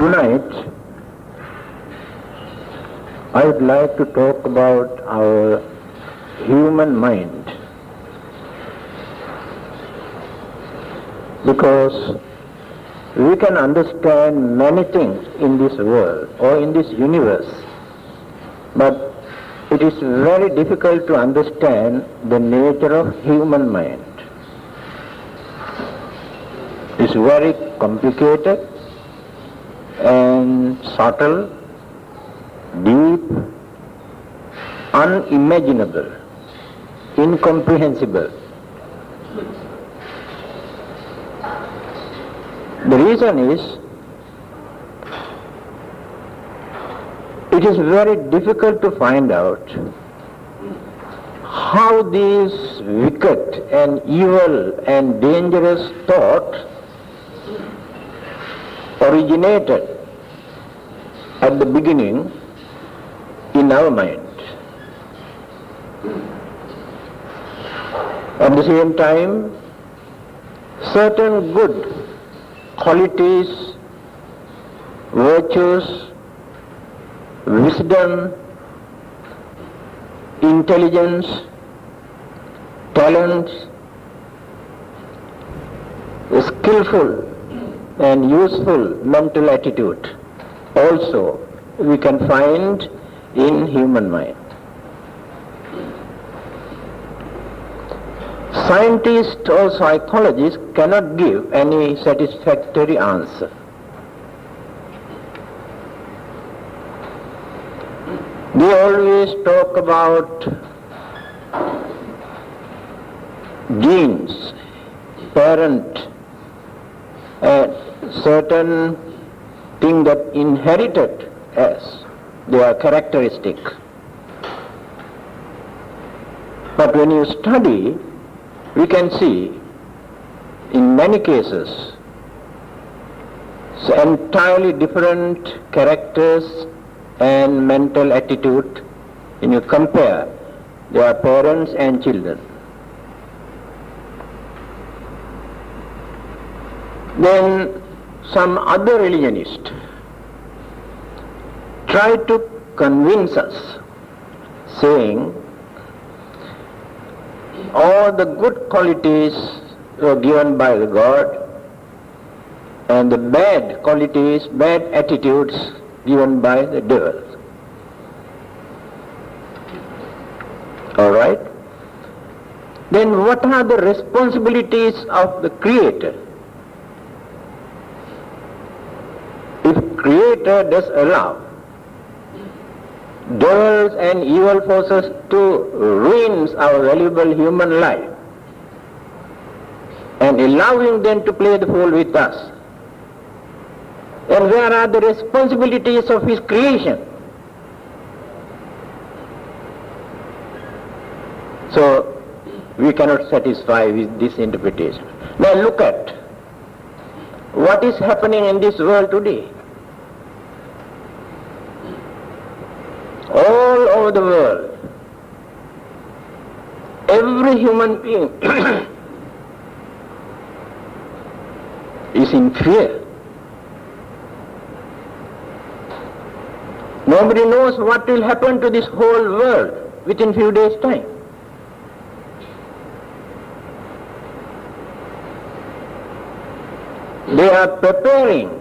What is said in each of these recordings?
Tonight, I would like to talk about our human mind, because we can understand many things in this world or in this universe, but it is very difficult to understand the nature of human mind. It's very complicated and subtle, deep, unimaginable, incomprehensible. The reason is, it is very difficult to find out how these wicked and evil and dangerous thoughts originated at the beginning in our mind. At the same time, certain good qualities, virtues, wisdom, intelligence, talents, skillful and useful mental attitude also we can find in human mind. Scientists or psychologists cannot give any satisfactory answer. They always talk about genes, parent, certain thing that inherited as their characteristic. But when you study, we can see in many cases entirely different characters and mental attitude when you compare their parents and children. Then some other religionists try to convince us, saying all the good qualities were given by the God and the bad qualities, bad attitudes given by the devil. All right? Then what are the responsibilities of the Creator? If Creator does allow devils and evil forces to ruin our valuable human life and allowing them to play the fool with us, and where are the responsibilities of His creation? So we cannot satisfy with this interpretation. Now look at what is happening in this world today. All over the world, every human being is in fear. Nobody knows what will happen to this whole world within few days' time. They are preparing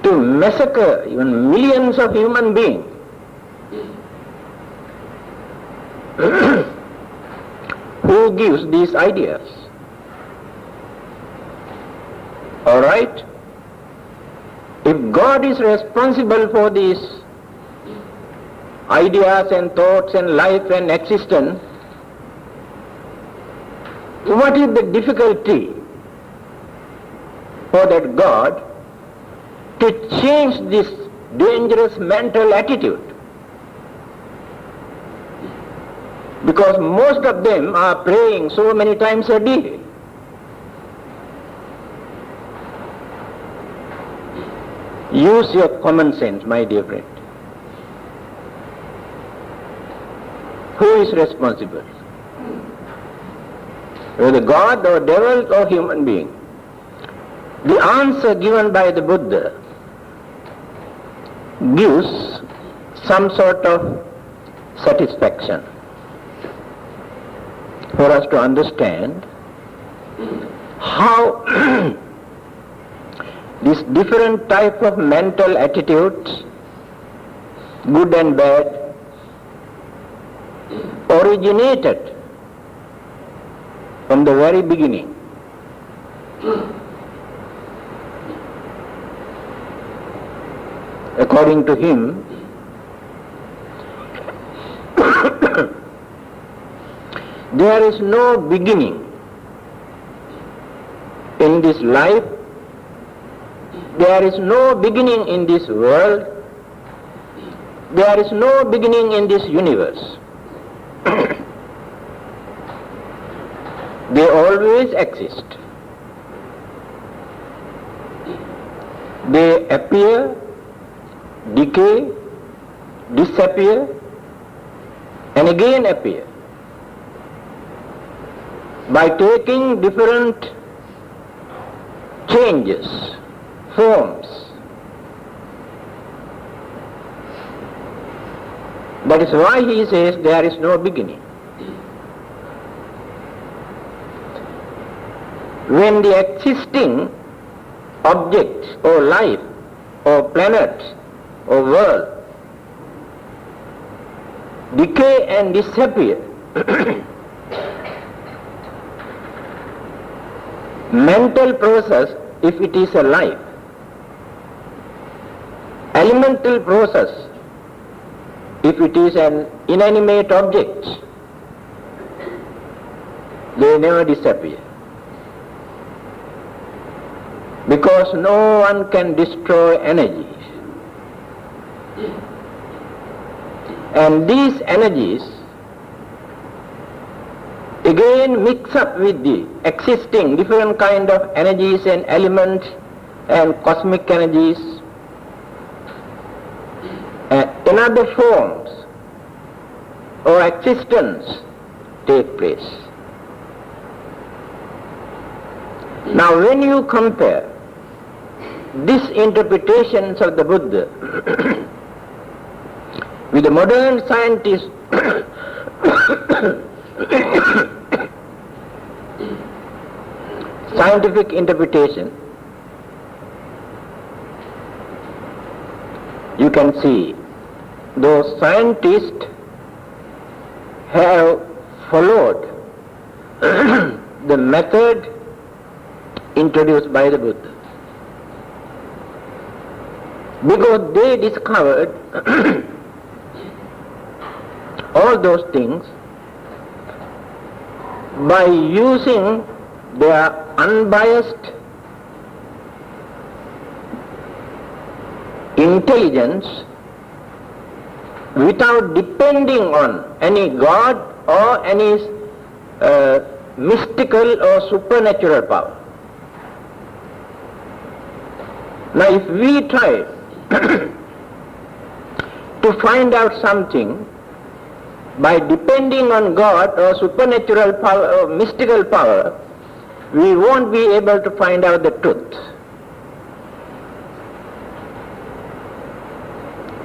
to massacre even millions of human beings. Who gives these ideas? All right? If God is responsible for these ideas and thoughts and life and existence, what is the difficulty for that God to change this dangerous mental attitude? Because most of them are praying so many times a day. Use your common sense, my dear friend. Who is responsible? Whether God or devil or human being. the answer given by the Buddha gives some sort of satisfaction for us to understand how this different type of mental attitudes, good and bad, originated from the very beginning. According to him, there is no beginning in this life, there is no beginning in this world, there is no beginning in this universe. They always exist. They appear, decay, disappear, and again appear by taking different changes, forms. That is why he says there is no beginning. When the existing object or life or planet or world decay and disappear, mental process, if it is a life, elemental process, if it is an inanimate object, they never disappear. Because no one can destroy energy. And these energies again mix up with the existing different kind of energies and elements and cosmic energies, and another forms or existence take place. Now when you compare these interpretations of the Buddha with the modern scientists scientific interpretation, you can see those scientists have followed the method introduced by the Buddha, because they discovered all those things by using their unbiased intelligence without depending on any god or any mystical or supernatural power. Now if we try to find out something by depending on God or supernatural power or mystical power, we won't be able to find out the truth.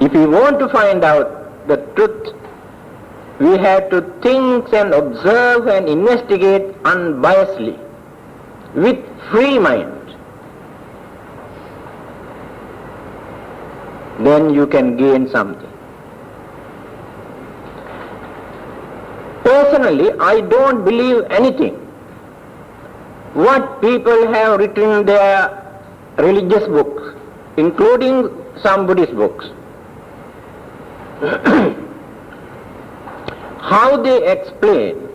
If we want to find out the truth, we have to think and observe and investigate unbiasedly, with free mind. Then you can gain something. Personally, I don't believe anything what people have written in their religious books, including some Buddhist books. How they explain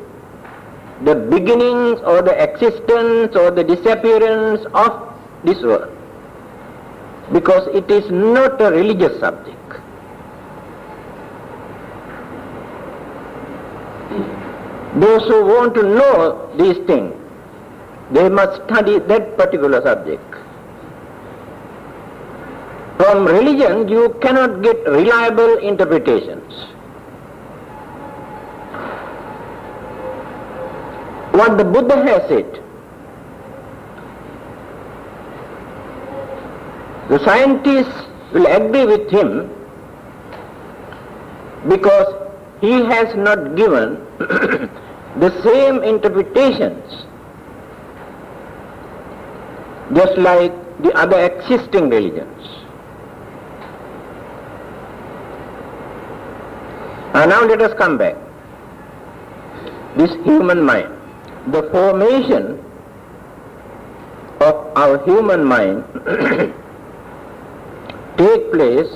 the beginnings or the existence or the disappearance of this world, because it is not a religious subject. Those who want to know these things, they must study that particular subject. From religion you cannot get reliable interpretations. What the Buddha has said, The scientists will agree with him because he has not given the same interpretations just like the other existing religions. And now let us come back. This human mind. The formation of our human mind take place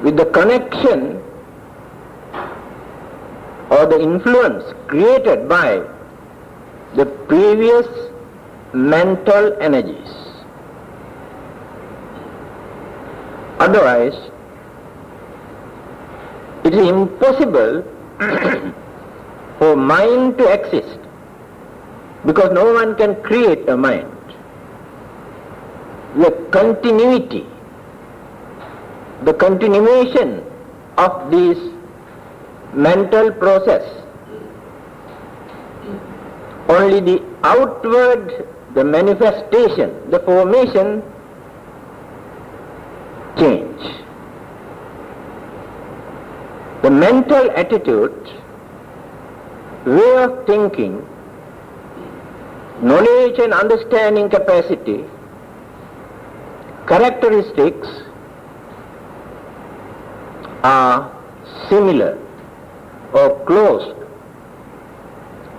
with the connection or the influence created by the previous mental energies. Otherwise, it is impossible for mind to exist, because no one can create a mind. The continuity, the continuation of this mental process, only the outward, the manifestation, the formation change. The mental attitude, way of thinking, knowledge and understanding capacity, characteristics are similar or close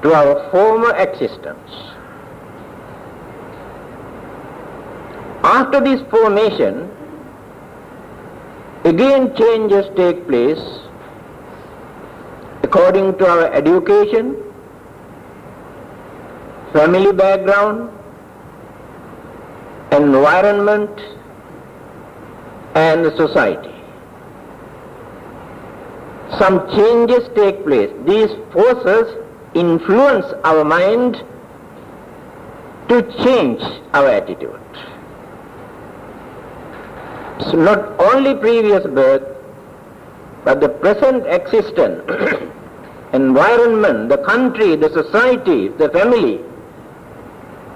to our former existence. After this formation, again changes take place according to our education, family background, environment, and the society. Some changes take place. These forces influence our mind to change our attitude. So not only previous birth, but the present existence, environment, the country, the society, the family,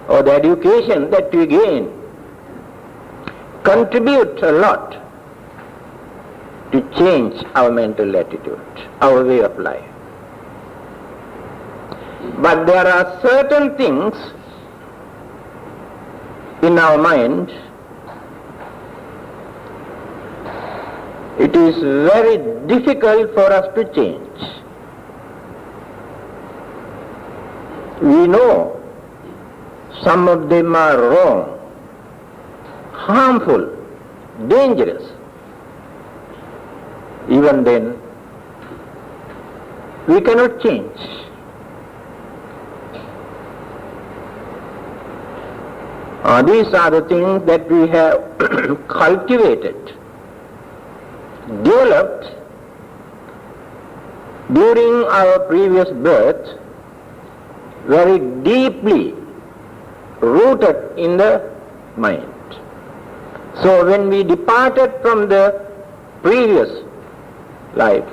or the education that we gain contribute a lot to change our mental attitude, our way of life. But there are certain things in our mind, it is very difficult for us to change. We know some of them are wrong, harmful, dangerous. Even then, we cannot change. These are the things that we have cultivated, developed during our previous birth, very deeply rooted in the mind. So when we departed from the previous life,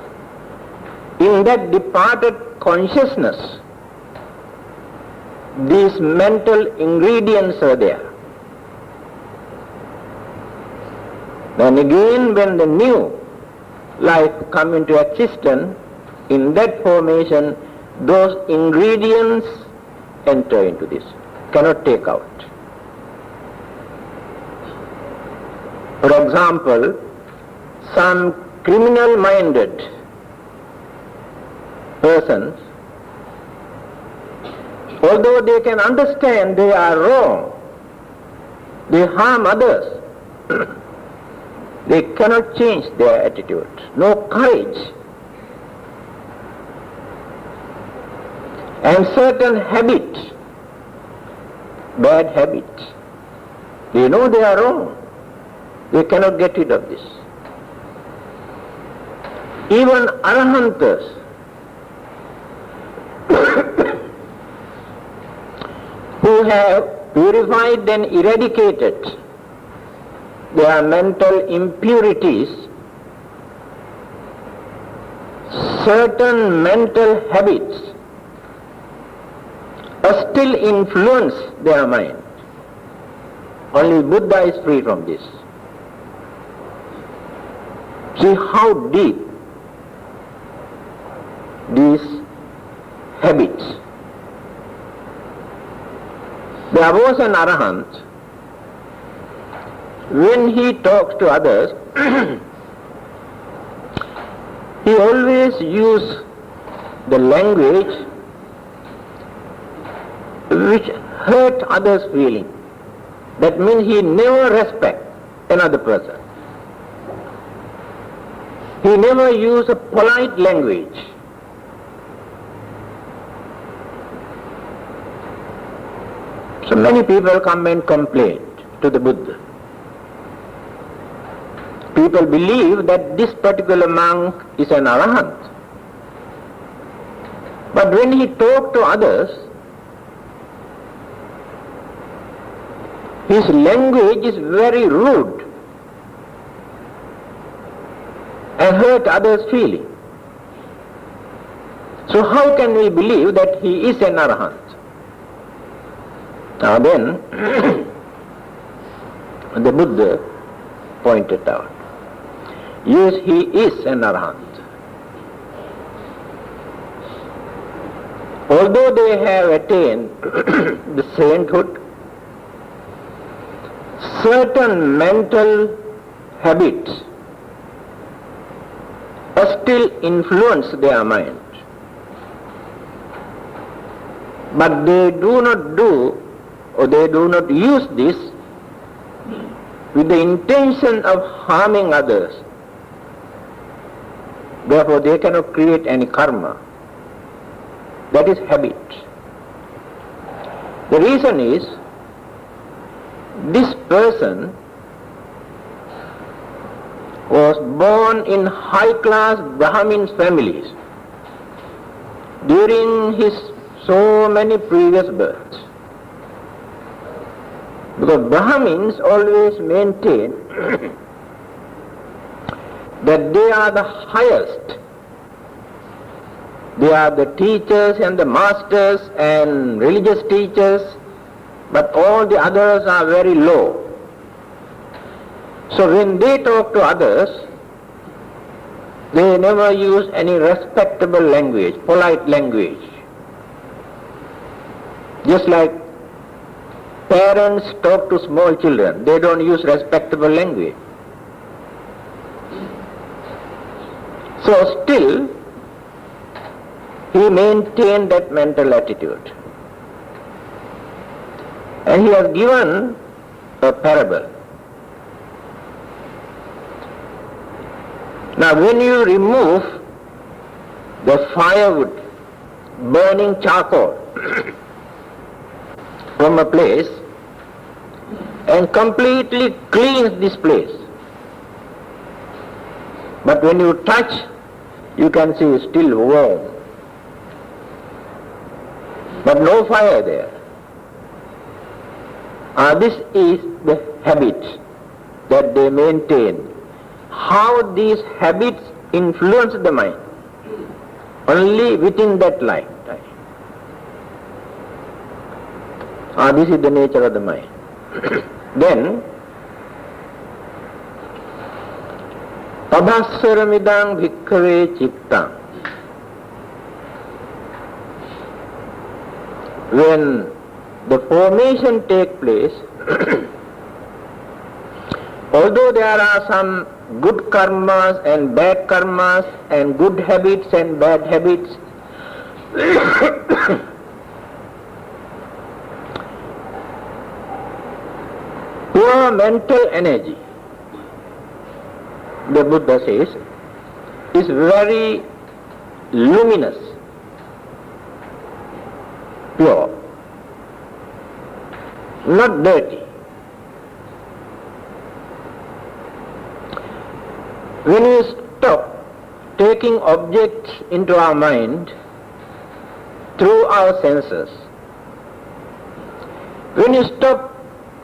in that departed consciousness, these mental ingredients are there. Then again, when the new life come into existence, in that formation, those ingredients enter into this, cannot take out. For example, some criminal-minded persons, although they can understand they are wrong, they harm others, they cannot change their attitude, no courage. And certain habits, bad habits, they know they are wrong, they cannot get rid of this. Even Arahantas, who have purified and eradicated their mental impurities, certain mental habits still influence their mind. Only Buddha is free from this. See how deep these habits. There was an arahant, when he talks to others, he always uses the language which hurt others' feeling. That means he never respects another person. He never uses a polite language. So many people come and complain to the Buddha. People believe that this particular monk is an arahant. But when he talks to others, his language is very rude and hurt others' feeling. So how can we believe that he is an arahant? Now then, the Buddha pointed out, yes, he is an arahant. Although they have attained the sainthood, certain mental habits still influence their mind. But they do not do, or they do not use this with the intention of harming others. Therefore they cannot create any karma. That is habit. The reason is, this person was born in high-class Brahmin families during his so many previous births. Because Brahmins always maintain that they are the highest. They are the teachers and the masters and religious teachers, but all the others are very low. So when they talk to others, they never use any respectable language, polite language. Just like parents talk to small children, they don't use respectable language. So still, he maintained that mental attitude. And he has given a parable. Now when you remove the firewood, burning charcoal from a place and completely cleans this place, but when you touch, you can see it's still warm, but no fire there. This is the habit that they maintain. How these habits influence the mind? Only within that lifetime. This is the nature of the mind. Then, abhassaramidang bhikkhave chittang. When the formation takes place, although there are some good karmas and bad karmas and good habits and bad habits, pure mental energy, the Buddha says, is very luminous, pure, not dirty. When we stop taking objects into our mind through our senses, when you stop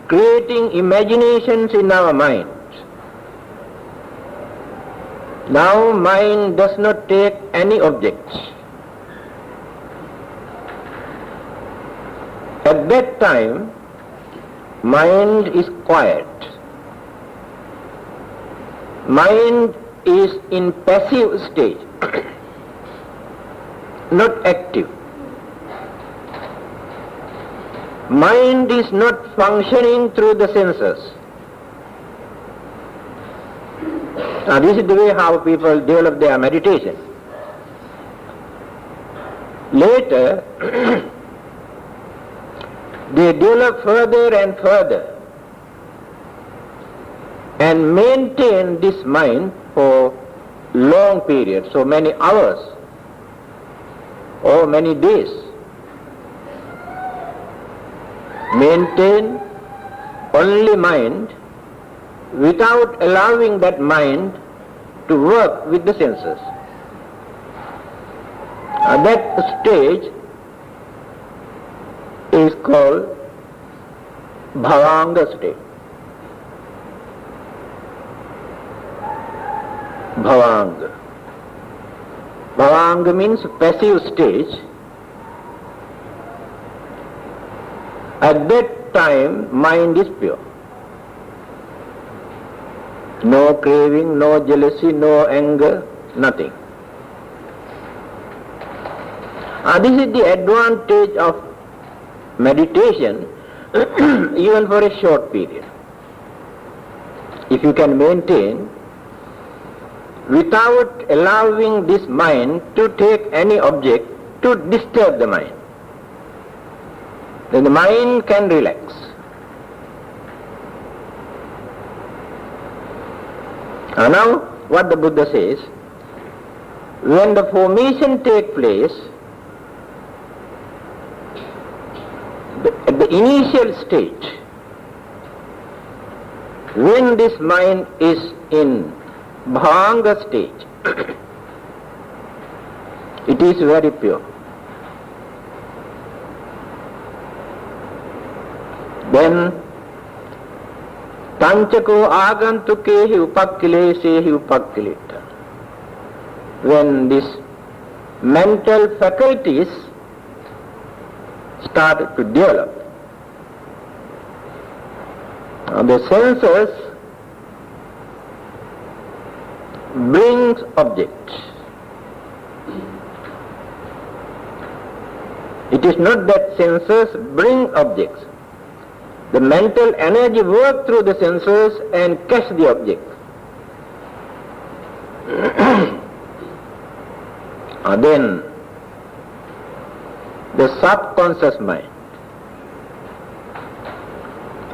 creating imaginations in our mind, now mind does not take any objects. At that time, mind is quiet. Mind is in passive stage, not active. Mind is not functioning through the senses. Now this is the way how people develop their meditation. Later, they develop further and further and maintain this mind for long periods, so many hours or many days. Maintain only mind without allowing that mind to work with the senses. That stage is called bhavanga state. Bhavanga. Bhavanga means passive stage. At that time, mind is pure. No craving, no jealousy, no anger, nothing. This is the advantage of meditation, even for a short period. If you can maintain without allowing this mind to take any object to disturb the mind, then the mind can relax. Now, what the Buddha says, when the formation takes place, at the initial stage, when this mind is in bhavanga stage, it is very pure. Then tanchako agantukehi upakkilesehi upakkilita. When these mental faculties start to develop, the senses brings objects. It is not that senses bring objects. The mental energy works through the senses and catch the object. Then the subconscious mind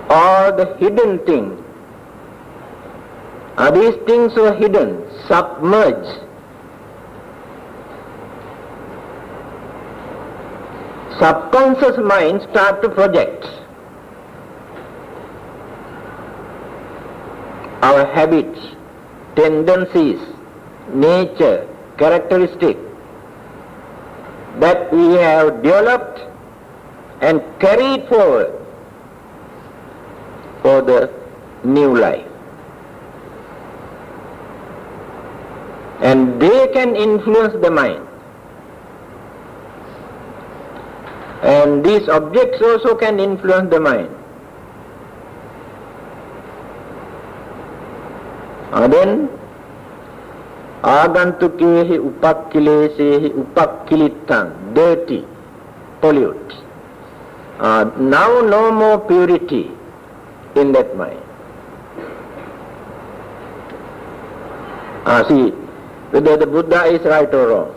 or the hidden thing, these things are hidden, submerged. Subconscious mind start to project our habits, tendencies, nature, characteristics that we have developed and carried forward for the new life. And they can influence the mind. And these objects also can influence the mind. Then agantukehi upakkilesehi upakkilitang, dirty, pollute. Now no more purity in that mind. See, whether the Buddha is right or wrong.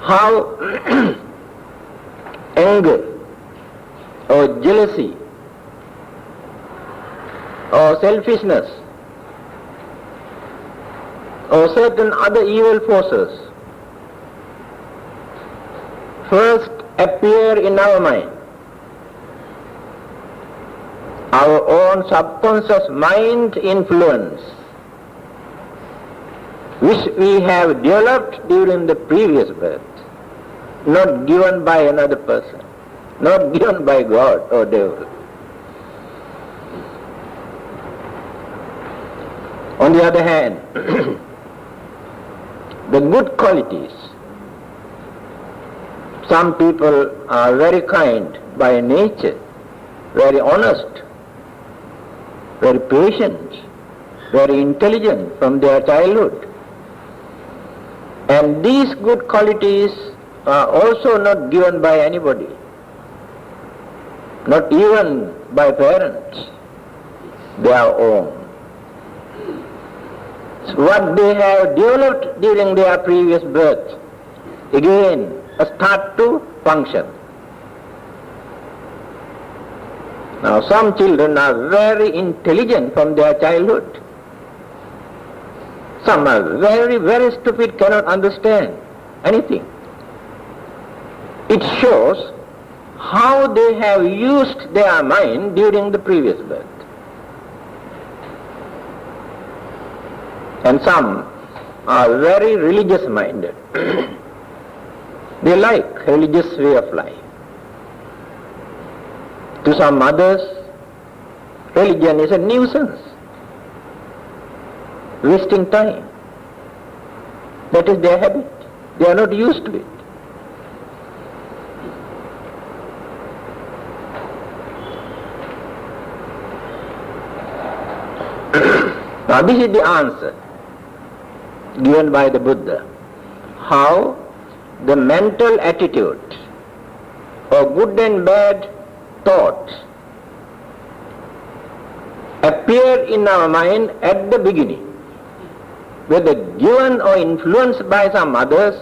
How anger or jealousy or selfishness or certain other evil forces first appear in our mind. Our own subconscious mind influence, which we have developed during the previous birth, not given by another person, not given by God or devil. On the other hand, the good qualities, some people are very kind by nature, very honest, very patient, very intelligent from their childhood. And these good qualities are also not given by anybody, not even by parents, their own. So what they have developed during their previous birth, again start to function. Now some children are very intelligent from their childhood. Some are very, very stupid, cannot understand anything. It shows how they have used their mind during the previous birth. And some are very religious minded. They like religious way of life. To some others, religion is a nuisance, wasting time. That is their habit. They are not used to it. Now this is the answer given by the Buddha. How the mental attitude of good and bad thoughts appear in our mind at the beginning, whether given or influenced by some others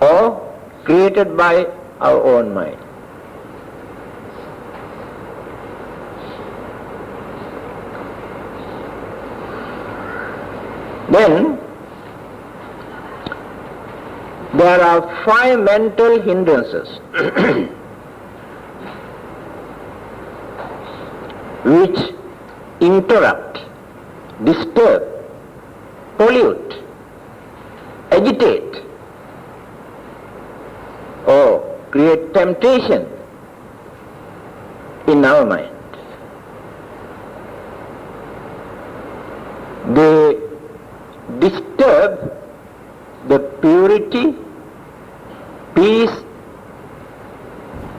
or created by our own mind. Then there are 5 mental hindrances which interrupt, disturb, pollute, agitate, or create temptation in our mind. They disturb the purity, peace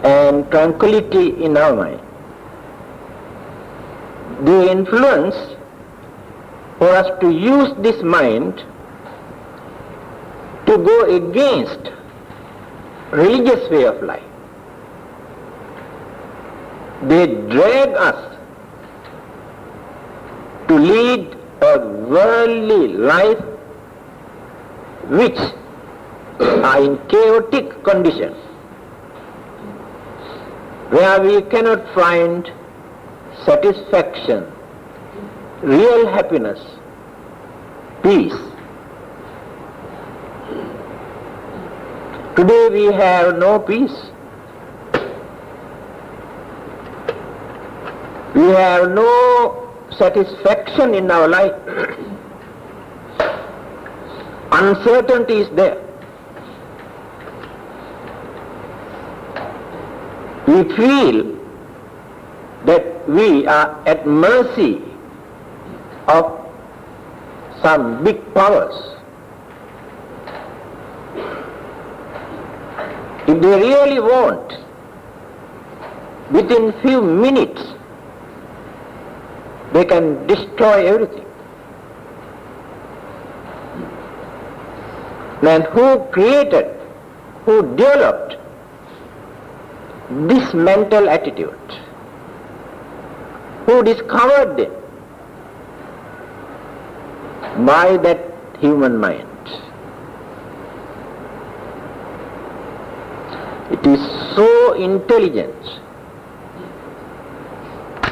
and tranquility in our mind. They influence for us to use this mind to go against religious way of life. They drag us to lead a worldly life which are in chaotic conditions, where we cannot find satisfaction, real happiness, peace. Today we have no peace. We have no satisfaction in our life. Uncertainty is there. We feel that we are at mercy of some big powers. If they really want, within few minutes, they can destroy everything. And who created, who developed this mental attitude? Who discovered it? By that human mind. It is so intelligent,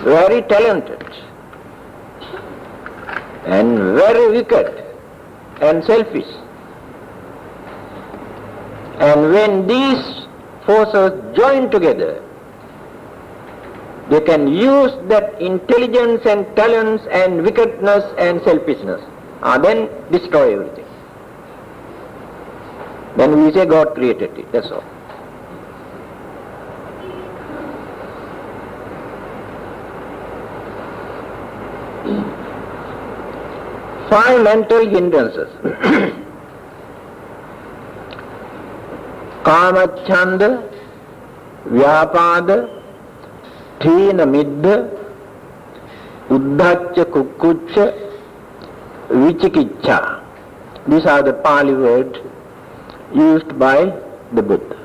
very talented, and very wicked and selfish. And when these forces join together, they can use that intelligence and talents and wickedness and selfishness, then destroy everything. Then we say God created it, that's all. Five mental hindrances. Kamachanda, Vyapada, Thina Middha, Uddhacha Kukkucha, Vichikicha. These are the Pali words used by the Buddha.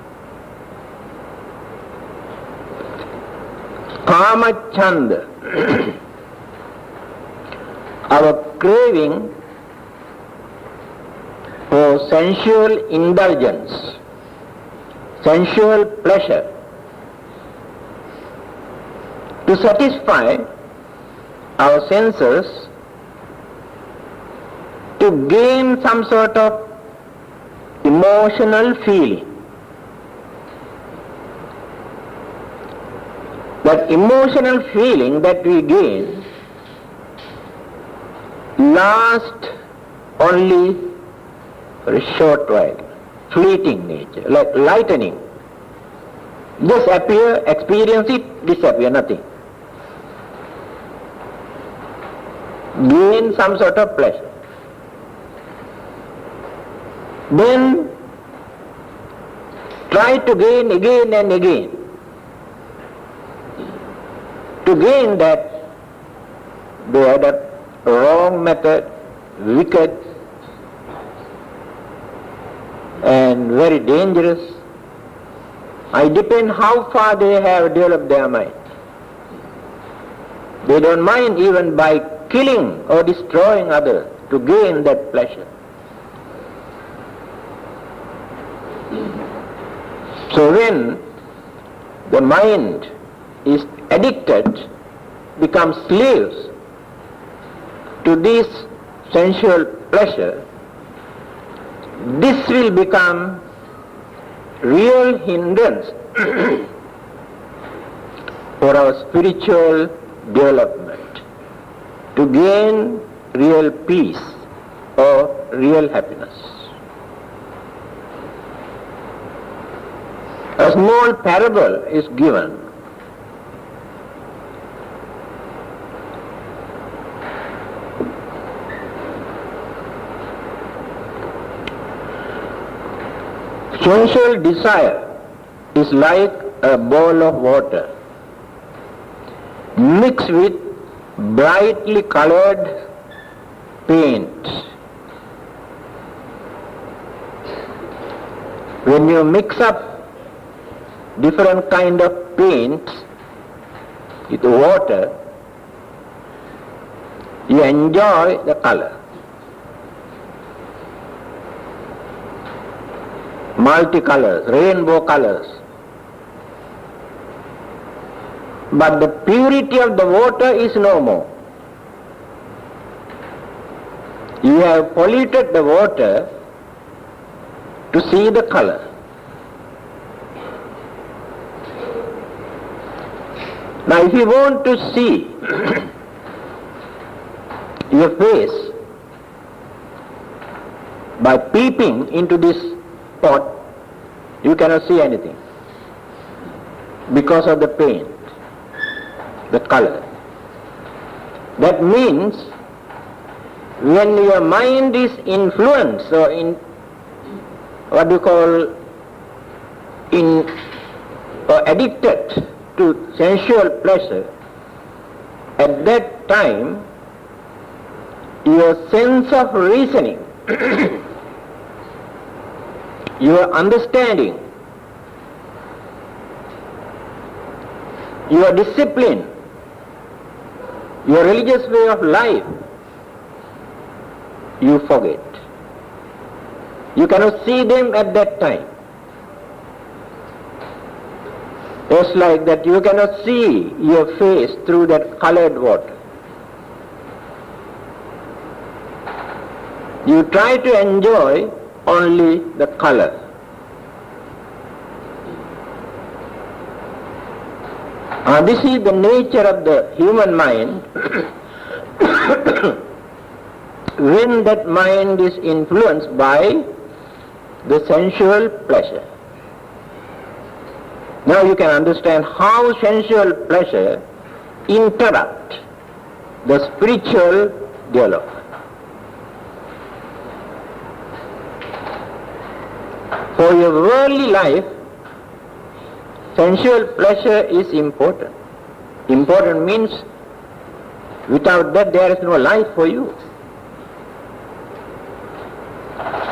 Kamachanda, our craving for sensual indulgence, sensual pleasure, to satisfy our senses, to gain some sort of emotional feeling. That emotional feeling that we gain lasts only for a short while, fleeting nature, like lightning. Just appear, experience it, disappear, nothing. Gain some sort of pleasure. Then try to gain again and again. To gain that, they adopt a wrong method, wicked and very dangerous. It depends how far they have developed their mind. They don't mind even by killing or destroying others to gain that pleasure. So when the mind is addicted, becomes slaves to this sensual pleasure, this will become real hindrance for our spiritual development, to gain real peace or real happiness. A small parable is given. Sensual desire is like a bowl of water mixed with brightly colored paint. When you mix up different kind of paints with water, you enjoy the color. Multicolors, rainbow colors. But the purity of the water is no more. You have polluted the water to see the color. Now if you want to see your face by peeping into this pot, you cannot see anything because of the paint, the color. That means when your mind is influenced or in what you call or addicted to sensual pleasure, at that time your sense of reasoning, your understanding, your discipline, your religious way of life, you forget. You cannot see them at that time. Just like that you cannot see your face through that colored water. You try to enjoy only the color. This is the nature of the human mind when that mind is influenced by the sensual pleasure. Now you can understand how sensual pleasure interrupts the spiritual development. For your worldly life, sensual pleasure is important. important means without that there is no life for you.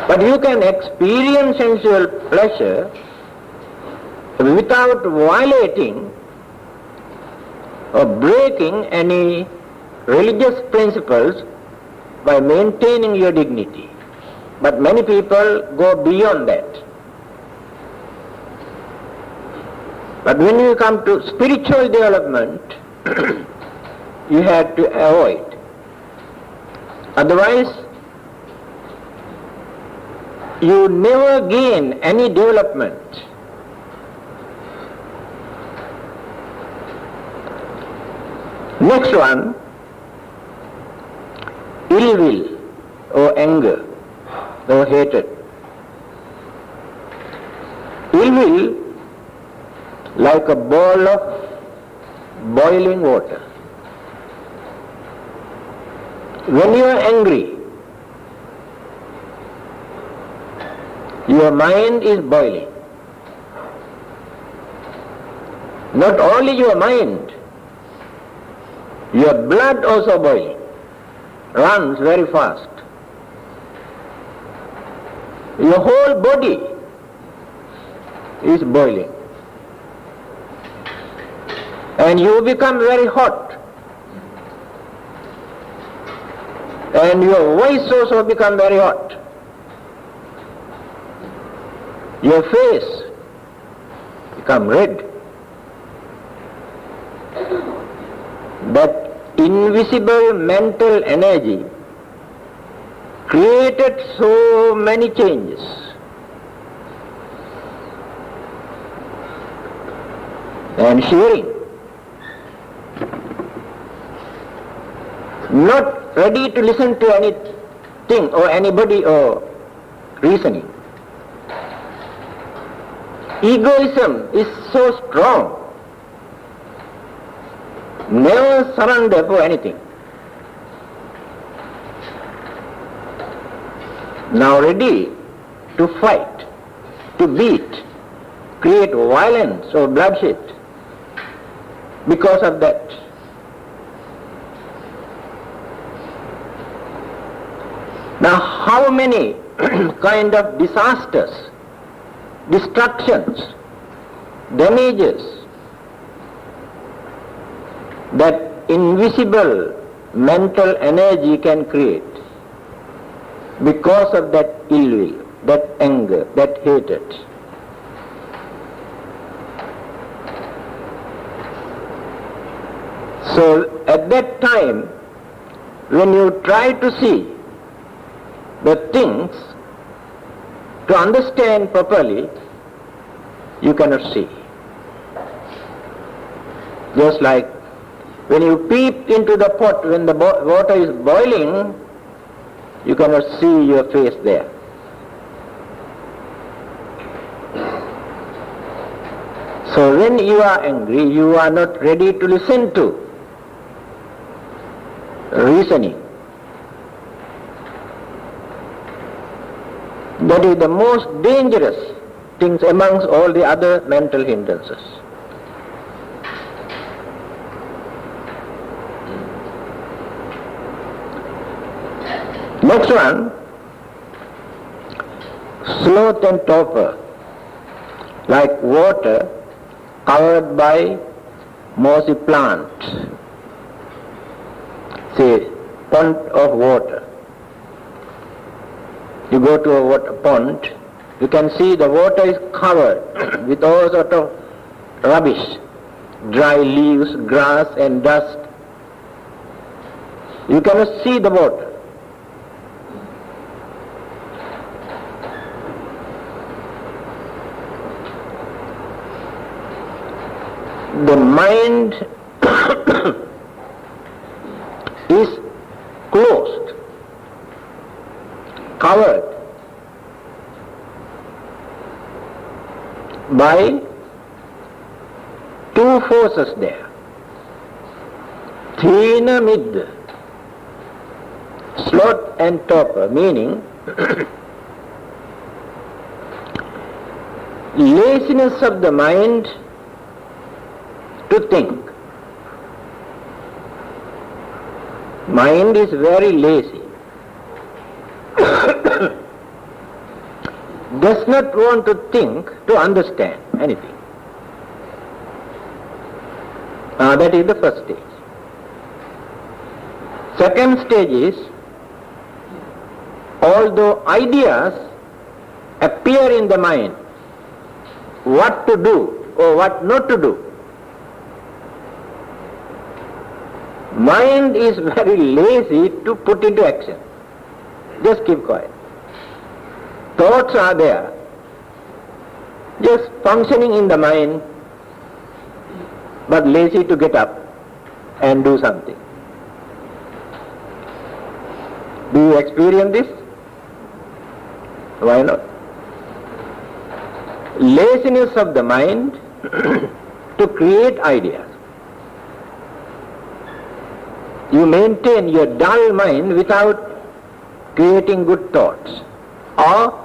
But you can experience sensual pleasure without violating or breaking any religious principles by maintaining your dignity. But many people go beyond that. But when you come to spiritual development, you have to avoid. Otherwise, you never gain any development. Next one, ill will or anger or hatred. Ill will, like a bowl of boiling water. When you are angry, your mind is boiling. Not only your mind, your blood also boiling, runs very fast. Your whole body is boiling. And you become very hot. And your voice also become very hot. Your face become red. That invisible mental energy created so many changes. And shivering. Not ready to listen to anything or anybody or reasoning. Egoism is so strong. Never surrender for anything. Now ready to fight, to beat, create violence or bloodshed because of that. Now how many kind of disasters, destructions, damages that invisible mental energy can create because of that ill will, that anger, that hatred. So at that time, when you try to see the things to understand properly, you cannot see. Just like when you peep into the pot when the water is boiling, you cannot see your face there. So when you are angry, you are not ready to listen to reasoning. That is the most dangerous things amongst all the other mental hindrances. Next one, sloth and torpor, like water covered by mossy plant. Say, pond of water. You go to a water pond, you can see the water is covered with all sort of rubbish, dry leaves, grass and dust. You cannot see the water. The mind is closed, covered by two forces there. Thina mid, sloth and torpor, meaning laziness of the mind to think, Mind is very lazy. Does not want to think, to understand anything. That is the first stage. Second stage is, although ideas appear in the mind, what to do or what not to do, mind is very lazy to put into action. Just keep quiet. Thoughts are there, just functioning in the mind, but lazy to get up and do something. Do you experience this? Why not? Laziness of the mind to create ideas. You maintain your dull mind without creating good thoughts, or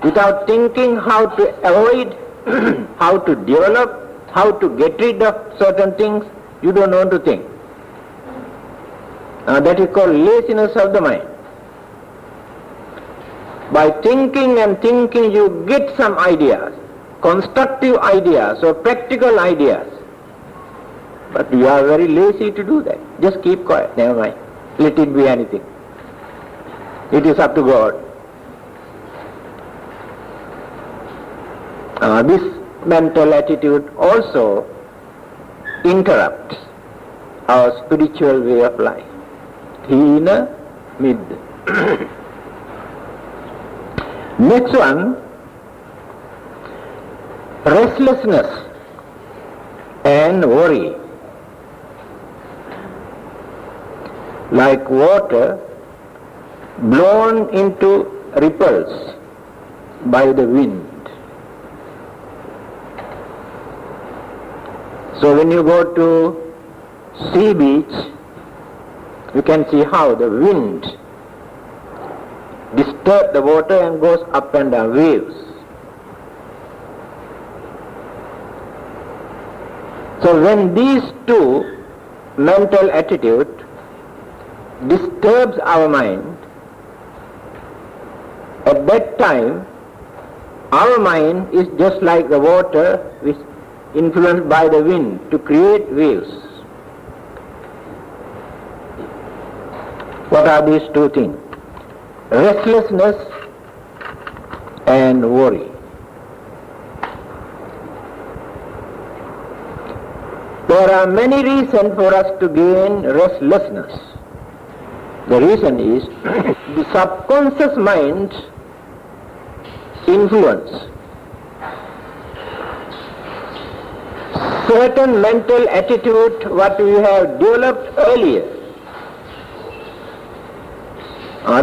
without thinking how to avoid, how to develop, how to get rid of certain things. You don't want to think. That is called laziness of the mind. By thinking and thinking you get some ideas, constructive ideas or practical ideas. But you are very lazy to do that. Just keep quiet, never mind. Let it be anything. It is up to God. This mental attitude also interrupts our spiritual way of life. Hina mid. Next one, restlessness and worry. Like water blown into ripples by the wind. So when you go to sea beach, you can see how the wind disturbs the water and goes up and down, waves. So when these two mental attitudes disturbs our mind, at that time our mind is just like the water which influenced by the wind to create waves. What are these two things? Restlessness and worry. There are many reasons for us to gain restlessness. The reason is the subconscious mind influence. Certain mental attitude what we have developed earlier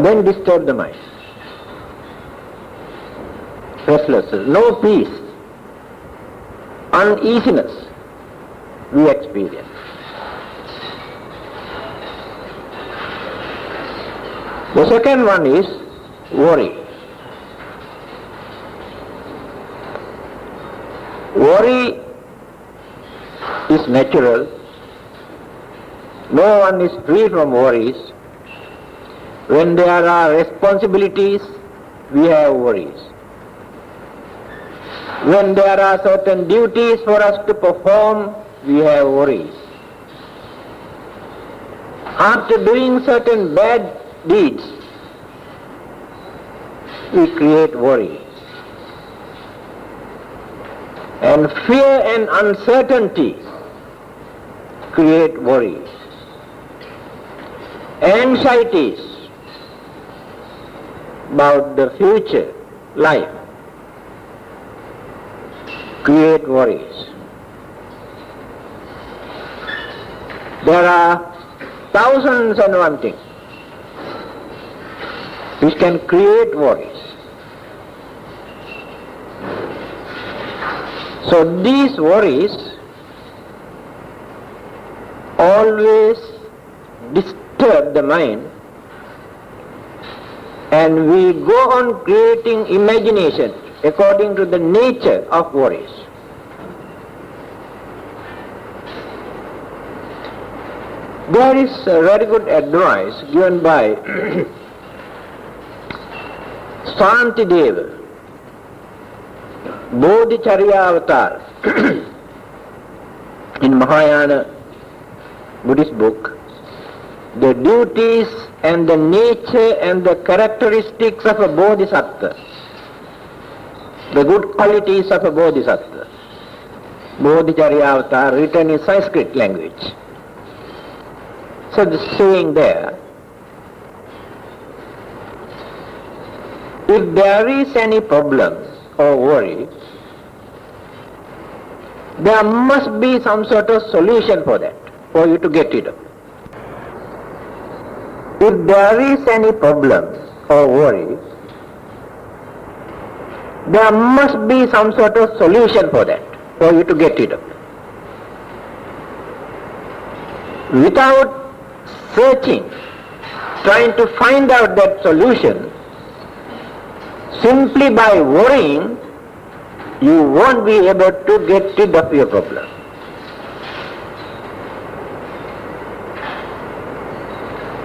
then disturb the mind. Restlessness, no peace, uneasiness we experience. The second one is worry. Worry is natural. No one is free from worries. When there are responsibilities, we have worries. When there are certain duties for us to perform, we have worries. After doing certain bad deeds, we create worry. And fear and uncertainty create worries. Anxieties about the future life create worries. There are thousands and one things which can create worries. So these worries always disturb the mind, and we go on creating imagination according to the nature of worries. There is a very good advice given by Shantideva, Bodhicharya Avatar, in Mahayana Buddhist book, the duties and the nature and the characteristics of a bodhisattva, the good qualities of a bodhisattva. Bodhicharya Avatar, written in Sanskrit language. So the saying there, if there is any problem or worry, there must be some sort of solution for that, for you to get rid of. If there is any problem or worry, there must be some sort of solution for that, for you to get rid of. Without searching, trying to find out that solution, simply by worrying, you won't be able to get rid of your problem.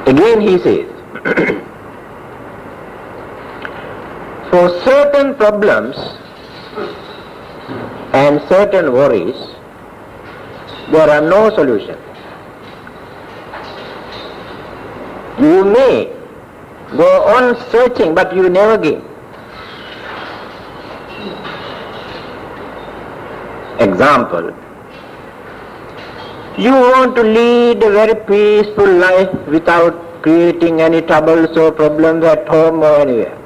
Again he says, for certain problems and certain worries, there are no solutions. You may go on searching, but you never gain. Example, you want to lead a very peaceful life without creating any troubles or problems at home or anywhere.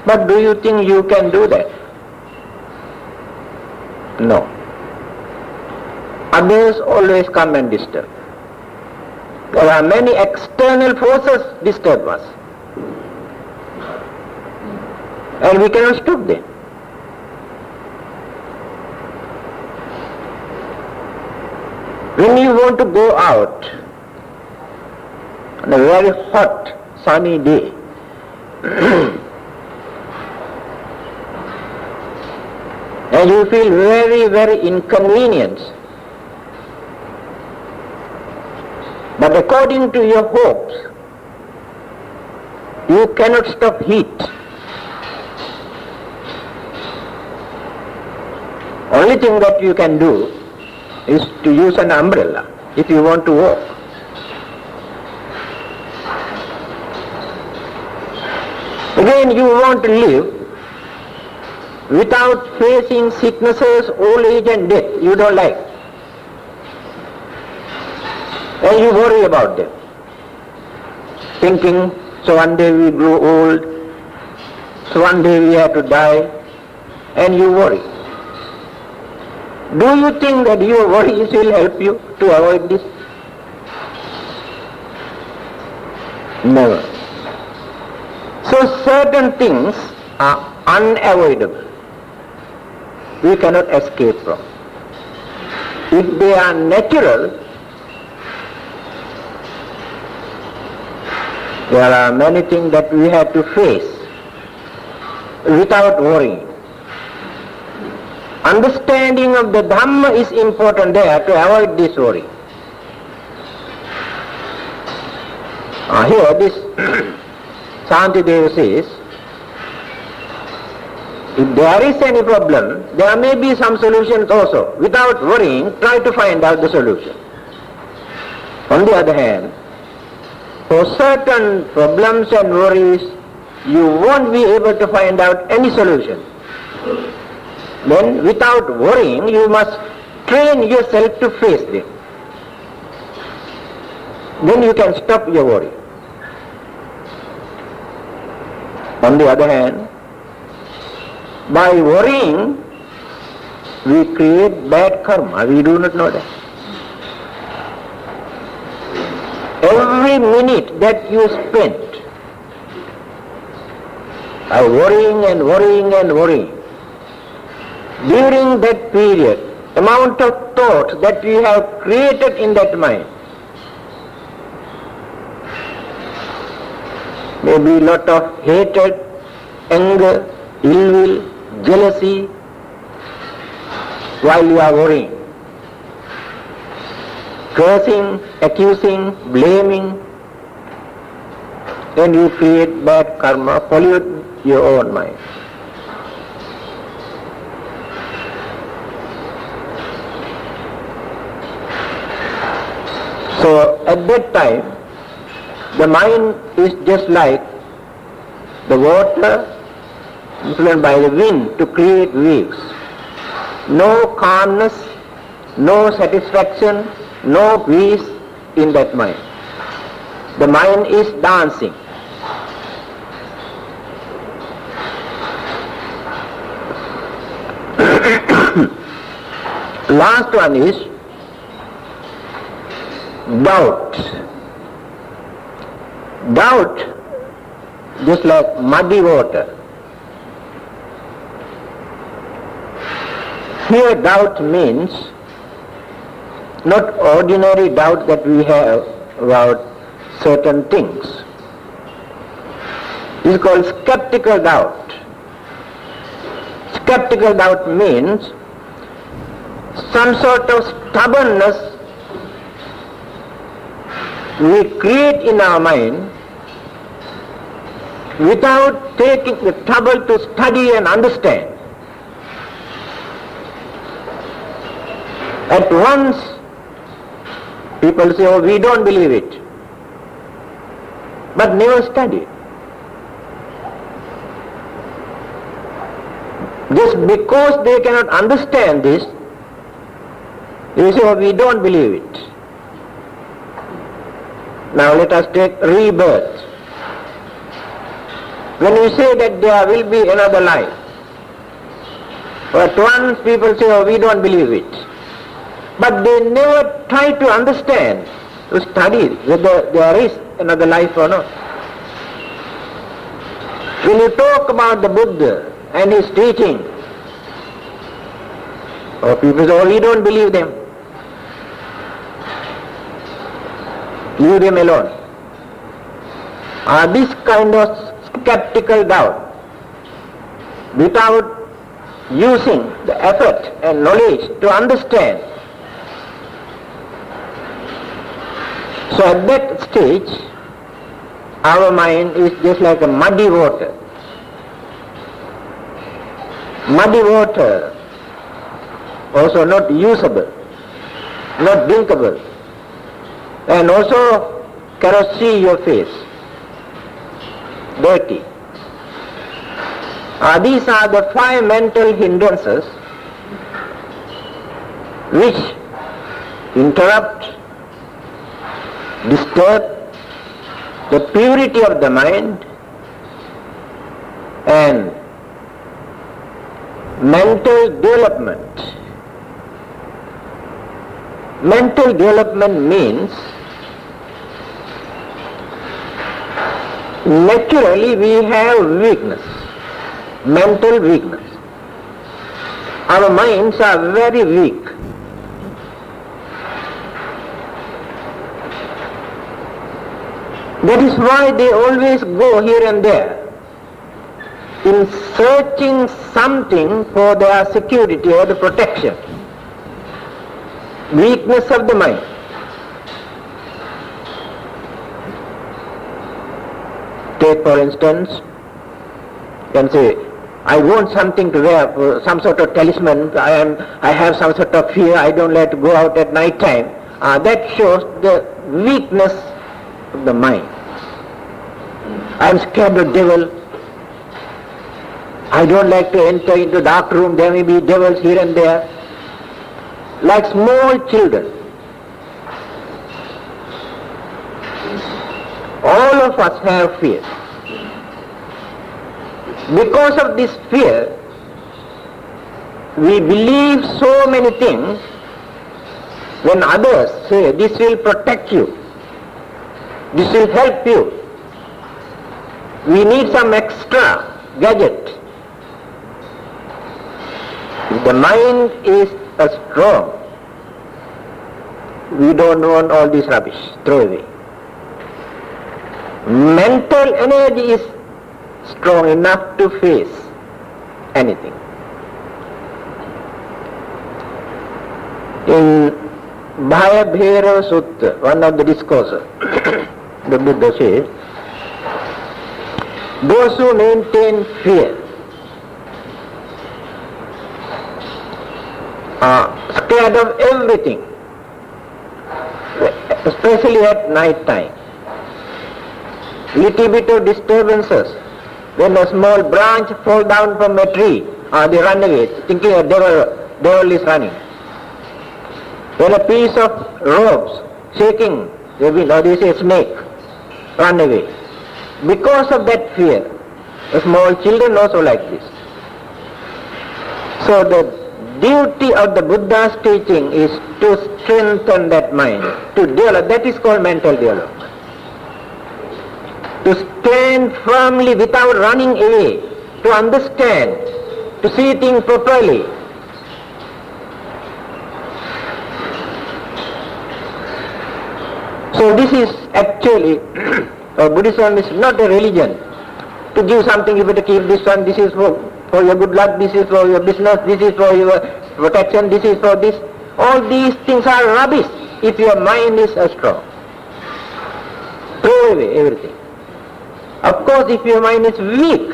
But do you think you can do that? No. Others always come and disturb. There are many external forces disturb us, and we cannot stop them. When you want to go out on a very hot, sunny day, and you feel very, very inconvenienced, but according to your hopes, you cannot stop heat. Only thing that you can do is to use an umbrella if you want to walk. Again, you want to live without facing sicknesses, old age and death. You don't like. And you worry about them, thinking, so one day we grow old, so one day we have to die, and you worry. Do you think that your worries will help you to avoid this? Never. So certain things are unavoidable. We cannot escape from. If they are natural, there are many things that we have to face without worrying. Understanding of the Dhamma is important there to avoid this worry. Here this Shantideva says, if there is any problem, there may be some solutions also. Without worrying, try to find out the solution. On the other hand, for certain problems and worries, you won't be able to find out any solution. Then, without worrying, you must train yourself to face them. Then you can stop your worry. On the other hand, by worrying, we create bad karma. We do not know that. Every minute that you spend by worrying and worrying and worrying, during that period, amount of thought that you have created in that mind, maybe lot of hatred, anger, ill will, jealousy, while you are worrying. cursing, accusing, blaming, then you create bad karma, pollute your own mind. So at that time, the mind is just like the water influenced by the wind to create waves. No calmness, no satisfaction, no peace in that mind. The mind is dancing. Last one is doubt. Doubt, just like muddy water. Here doubt means not ordinary doubt that we have about certain things. This is called skeptical doubt. Skeptical doubt means some sort of stubbornness we create in our mind without taking the trouble to study and understand. At once people say, oh, we don't believe it, but never study. Just because they cannot understand this, they say, oh, we don't believe it. Now let us take rebirth. When we say that there will be another life, at once people say, oh, we don't believe it. But they never try to understand, to study whether there is another life or not. When you talk about the Buddha and his teaching, or people say, oh, we don't believe them. Leave them alone. This kind of skeptical doubt, without using the effort and knowledge to understand. So at that stage, our mind is just like a muddy water. Muddy water, also not usable, not drinkable, and also cannot see your face, dirty. These are the 5 mental hindrances which interrupt, disturb the purity of the mind and mental development. Mental development means naturally we have weakness, mental weakness. Our minds are very weak. That is why they always go here and there in searching something for their security or the protection. Weakness of the mind. Take for instance, you can say, I want something to wear, some sort of talisman, I have some sort of fear, I don't like to go out at night time. That shows the weakness of the mind. I am scared of devil. I don't like to enter into dark room, there may be devils here and there. Like small children. All of us have fear. Because of this fear, we believe so many things when others say, this will protect you, this will help you. We need some extra gadget. If the mind is strong, we don't want all this rubbish, throw away. Mental energy is strong enough to face anything. In Bhaya Bhairava Sutta, one of the discourses, the Buddha says, those who maintain fear are scared of everything, especially at night time. Little bit of disturbances, when a small branch falls down from a tree, they run away, thinking a devil is running. When a piece of ropes shaking, they say snake, run away. Because of that fear, the small children also like this. So the duty of the Buddha's teaching is to strengthen that mind, to develop, that is called mental development. To stand firmly without running away, to understand, to see things properly. So this is actually, Buddhism is not a religion. To give something, you better keep this one, this is for your good luck, this is for your business, this is for your protection, this is for this. All these things are rubbish if your mind is strong. Throw away everything. Of course, if your mind is weak,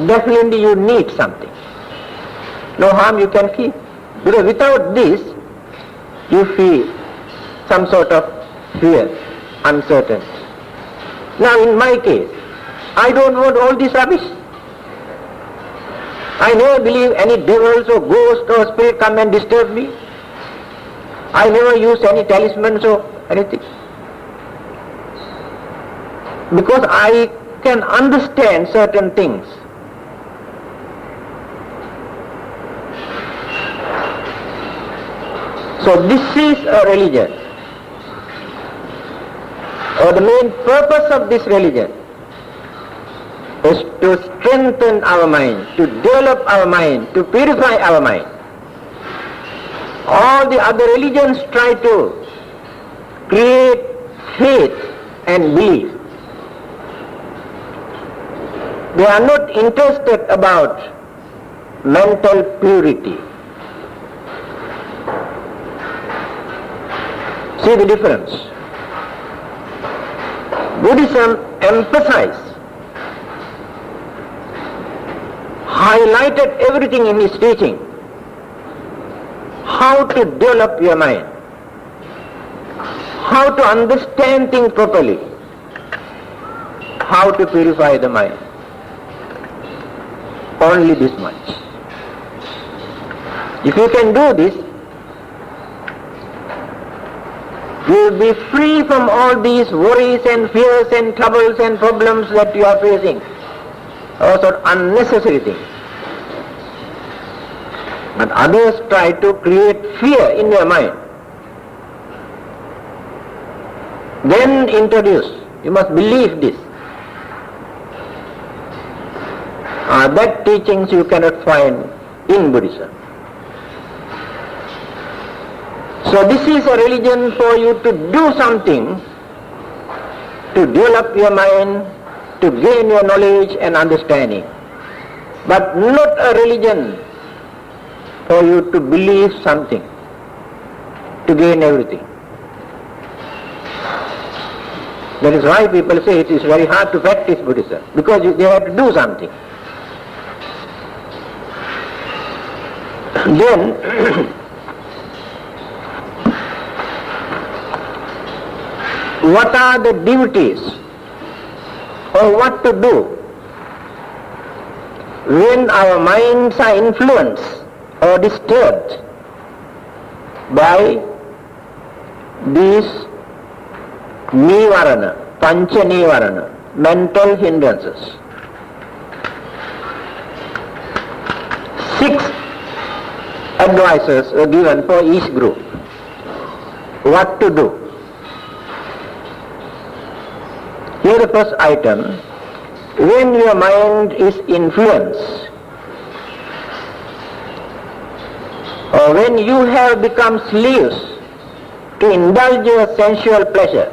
definitely you need something. No harm you can keep. Because without this, you feel some sort of fear, uncertainty. Now in my case, I don't want all this rubbish. I never believe any devils or ghosts or spirit come and disturb me. I never use any talismans or anything. Because I can understand certain things. So this is a religion. Or the main purpose of this religion is to strengthen our mind, to develop our mind, to purify our mind. All the other religions try to create faith and belief. They are not interested about mental purity. See the difference. Buddhism emphasized, highlighted everything in its teaching. How to develop your mind, how to understand things properly, how to purify the mind. Only this much. If you can do this, you will be free from all these worries and fears and troubles and problems that you are facing. Also unnecessary things. But others try to create fear in your mind. Then introduce, you must believe this. That teachings you cannot find in Buddhism. So this is a religion for you to do something, to develop your mind, to gain your knowledge and understanding. But not a religion for you to believe something, to gain everything. That is why people say it is very hard to practice Buddhism, because they have to do something. Then, what are the duties or what to do when our minds are influenced or disturbed by these nivarana, pancha nivarana, mental hindrances? 6 advices were given for each group. What to do? Here the first item, when your mind is influenced, or when you have become slaves to indulge your sensual pleasure,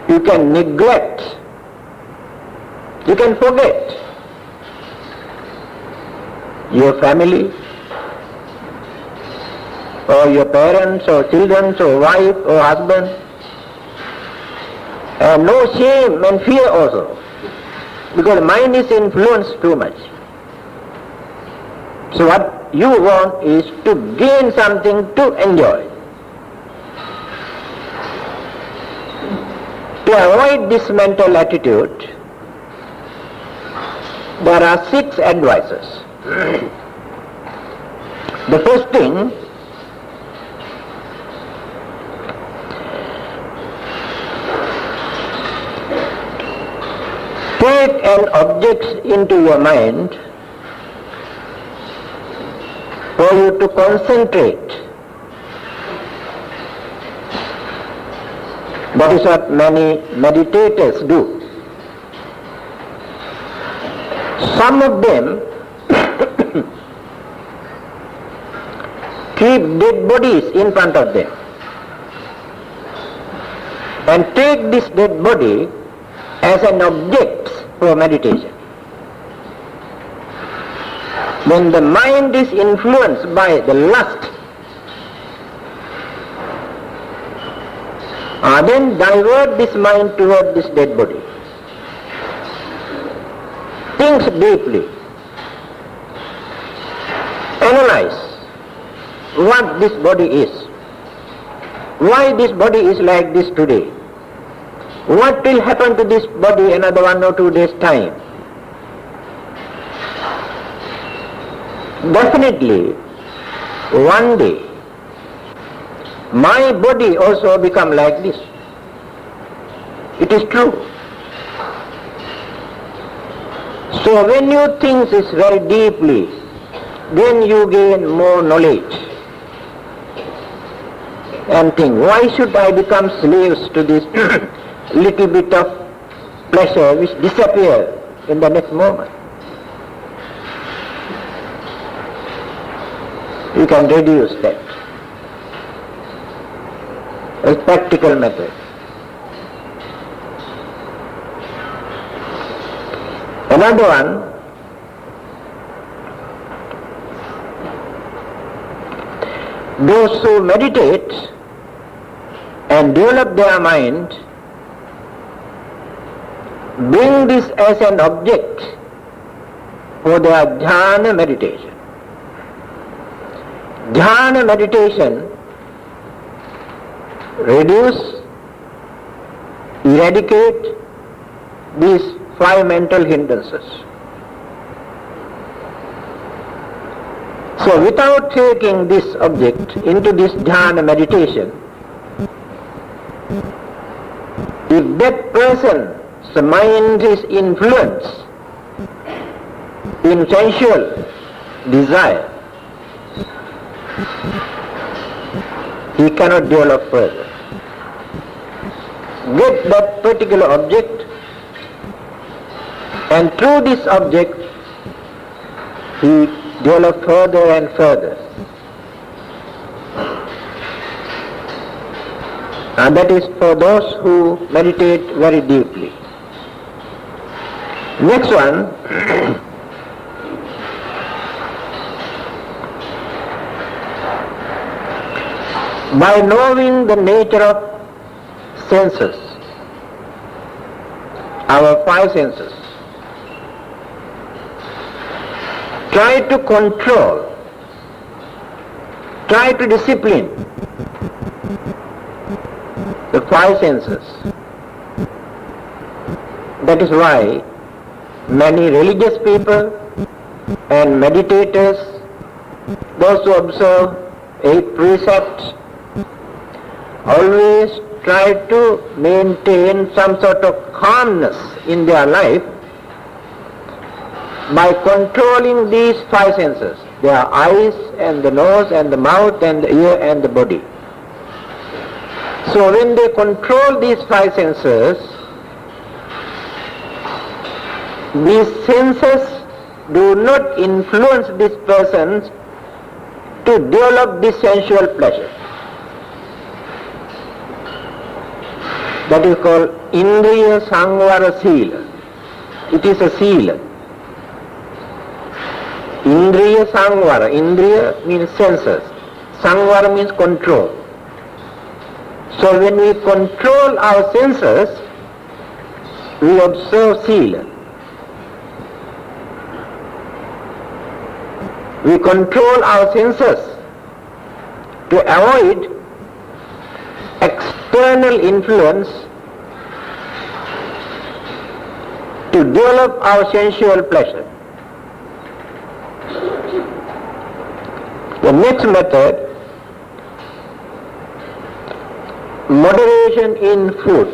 you can neglect, you can forget your family, or your parents or children or wife or husband. And no shame and fear also, because mind is influenced too much. So what you want is to gain something to enjoy. To avoid this mental attitude, there are 6 advices. The first thing, take an object into your mind for you to concentrate. That is what many meditators do. Some of them keep dead bodies in front of them and take this dead body as an object for meditation. When the mind is influenced by the lust, then divert this mind toward this dead body. Think deeply. Analyze what this body is. Why this body is like this today. What will happen to this body another 1 or 2 days' time? Definitely, one day, my body also become like this. It is true. So when you think this very deeply, then you gain more knowledge and think, why should I become slaves to this little bit of pleasure which disappears in the next moment? You can reduce that. A practical method. Another one, those who meditate and develop their mind bring this as an object for their dhyana meditation. Dhyana meditation reduce, eradicate these 5 mental hindrances. So without taking this object into this dhyana meditation, if that person's mind is influenced in sensual desire, he cannot develop further. Get that particular object, and through this object he develops further and further. And that is for those who meditate very deeply. Next one, by knowing the nature of senses, our 5 senses, try to control, try to discipline the 5 senses. That is why many religious people and meditators, those who observe 8 precepts, always try to maintain some sort of calmness in their life by controlling these 5 senses, their eyes and the nose and the mouth and the ear and the body. So when they control these 5 senses, these senses do not influence these persons to develop this sensual pleasure. That is called Indriya Sangvara Sila. It is a Sila. Indriya Sangvara. Indriya means senses. Samvara means control. So when we control our senses, we observe Sila. We control our senses to avoid external influence to develop our sensual pleasure. The next method, moderation in food.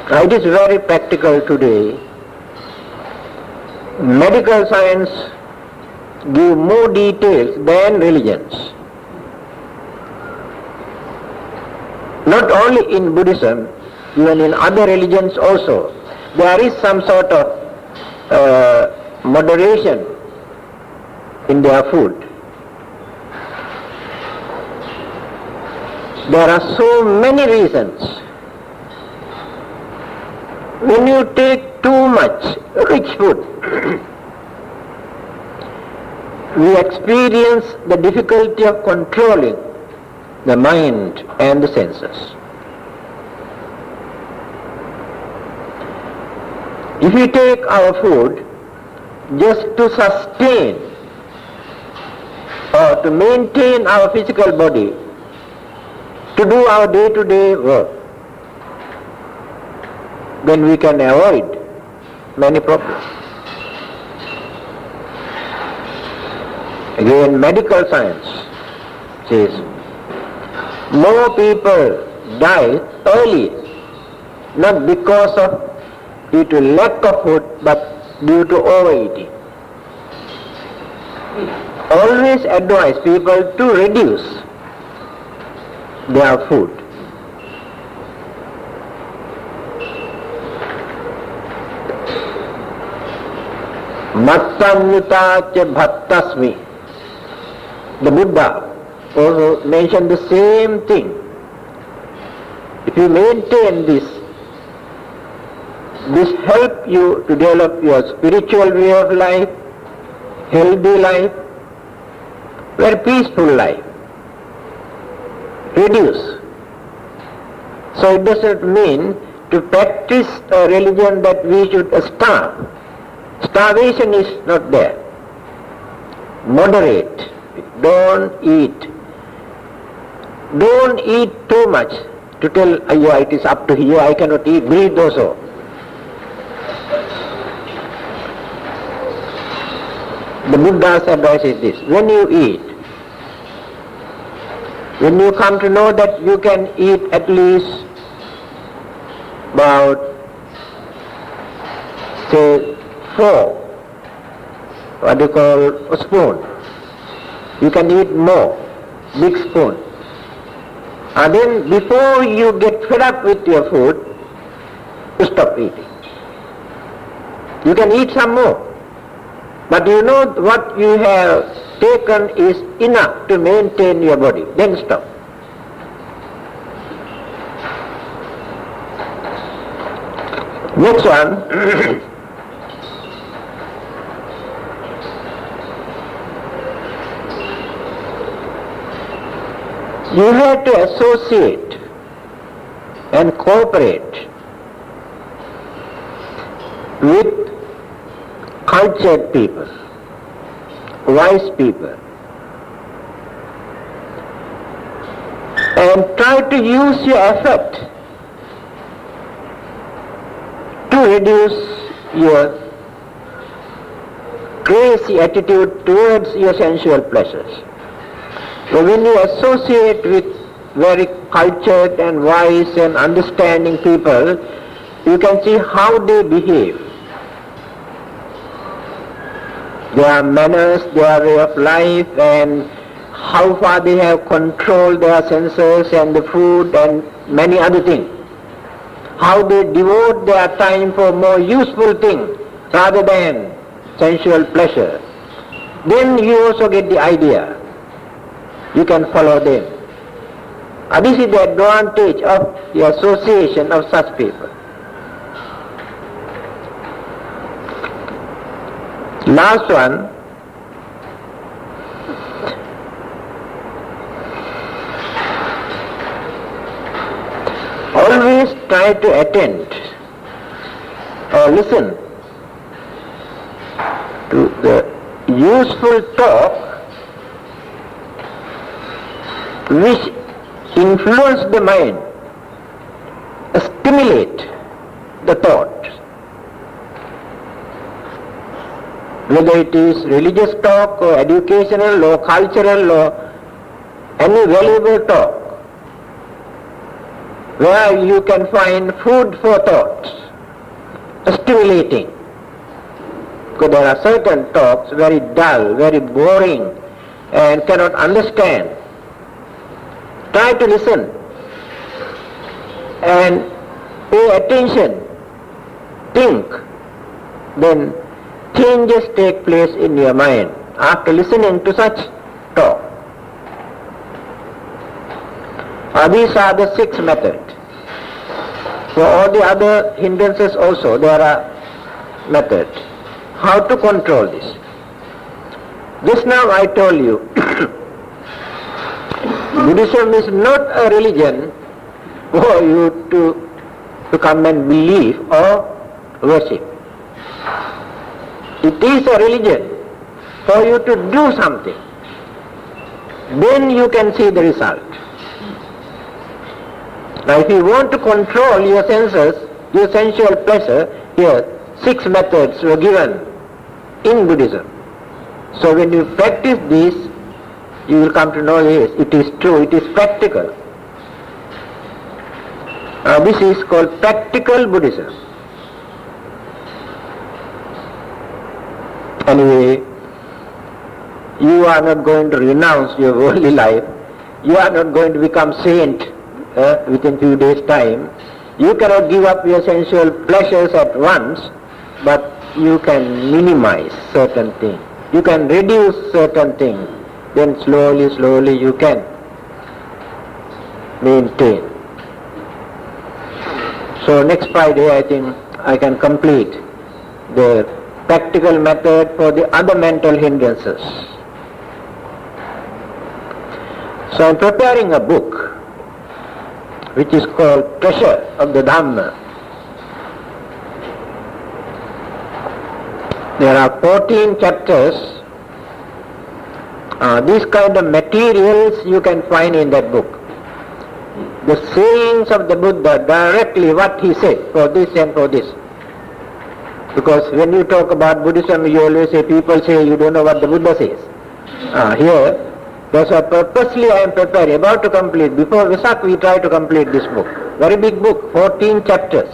It is very practical today. Medical science give more details than religions. Not only in Buddhism, even in other religions also, there is some sort of moderation in their food. There are so many reasons. When you take too much rich food, we experience the difficulty of controlling the mind and the senses. If we take our food just to sustain or to maintain our physical body, to do our day-to-day work, then we can avoid many problems. Again, medical science says more people die early, not because of due to lack of food, but due to overeating. Always advise people to reduce their food. Matsamyuta cha bhattasmi. The Buddha also mentioned the same thing. If you maintain this helps you to develop your spiritual way of life, healthy life, very peaceful life. Reduce. So it doesn't mean to practice a religion that we should starve. Starvation is not there. Moderate. Don't eat. Don't eat too much to tell, it is up to here, I cannot eat, breathe also. The Buddha's advice is this: when you eat, when you come to know that you can eat at least about, say, 4, what you call a spoon, you can eat more, big spoon. And then before you get fed up with your food, you stop eating. You can eat some more, but you know what you have taken is enough to maintain your body, then stop. Next one. You have to associate and cooperate with cultured people, wise people, and try to use your effort to reduce your crazy attitude towards your sensual pleasures. So when you associate with very cultured and wise and understanding people, you can see how they behave. Their manners, their way of life, and how far they have controlled their senses and the food and many other things. How they devote their time for more useful things rather than sensual pleasure. Then you also get the idea. You can follow them. This is the advantage of the association of such people. Last one, always try to attend or listen to the useful talk which influence the mind, stimulate the thought. Whether it is religious talk or educational or cultural or any valuable talk, where you can find food for thought, stimulating. Because there are certain talks very dull, very boring, and cannot understand. Try to listen and pay attention, think, then changes take place in your mind after listening to such talk. These are the 6 methods. For all the other hindrances also there are methods. How to control this? Just now I told you, Buddhism is not a religion for you to come and believe or worship. It is a religion for you to do something. Then you can see the result. Now if you want to control your senses, your sensual pleasure, here 6 methods were given in Buddhism. So when you practice this, you will come to know, yes, it is true, it is practical. This is called practical Buddhism. Anyway, you are not going to renounce your worldly life. You are not going to become saint within few days' time. You cannot give up your sensual pleasures at once, but you can minimize certain things. You can reduce certain things. Then slowly you can maintain. So next Friday I think I can complete the practical method for the other mental hindrances. So I am preparing a book which is called Treasure of the Dhamma. There are 14 chapters. These kind of materials you can find in that book. The sayings of the Buddha, directly what he said for this and for this. Because when you talk about Buddhism, you always say, people say you don't know what the Buddha says. Here, that's why purposely I am preparing, about to complete. Before Vesak we try to complete this book. Very big book, 14 chapters.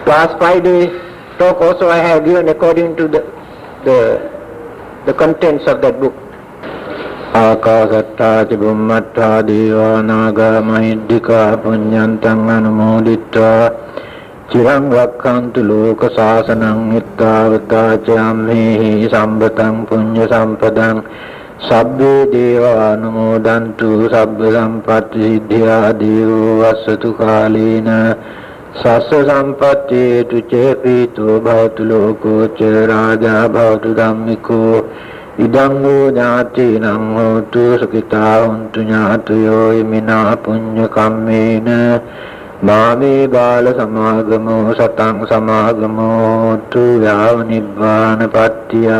Last Friday talk also I have given according to the contents of that book. Akasatta Chibummatta Devanaga Mahiddhika Punyantang Anumodita Chirang Rakkantu Loka Sasanang Ittavata Chamehi Sambatang Punya Sampadang Sabbe Deva Anumodantu Sabbe Sampatti Siddhya Devo Vasatu Kalina Sassa Sampatti Tuche Pito Bhavatu Loko Che Raja Bhavatu Dhammiko Idango Jati Nang Hotu Sukita Huntu Nyatuyo Imina Punya Kammena Mami Bala Samagamo Satang Samagamo Tu Yav Nibbana Pattiya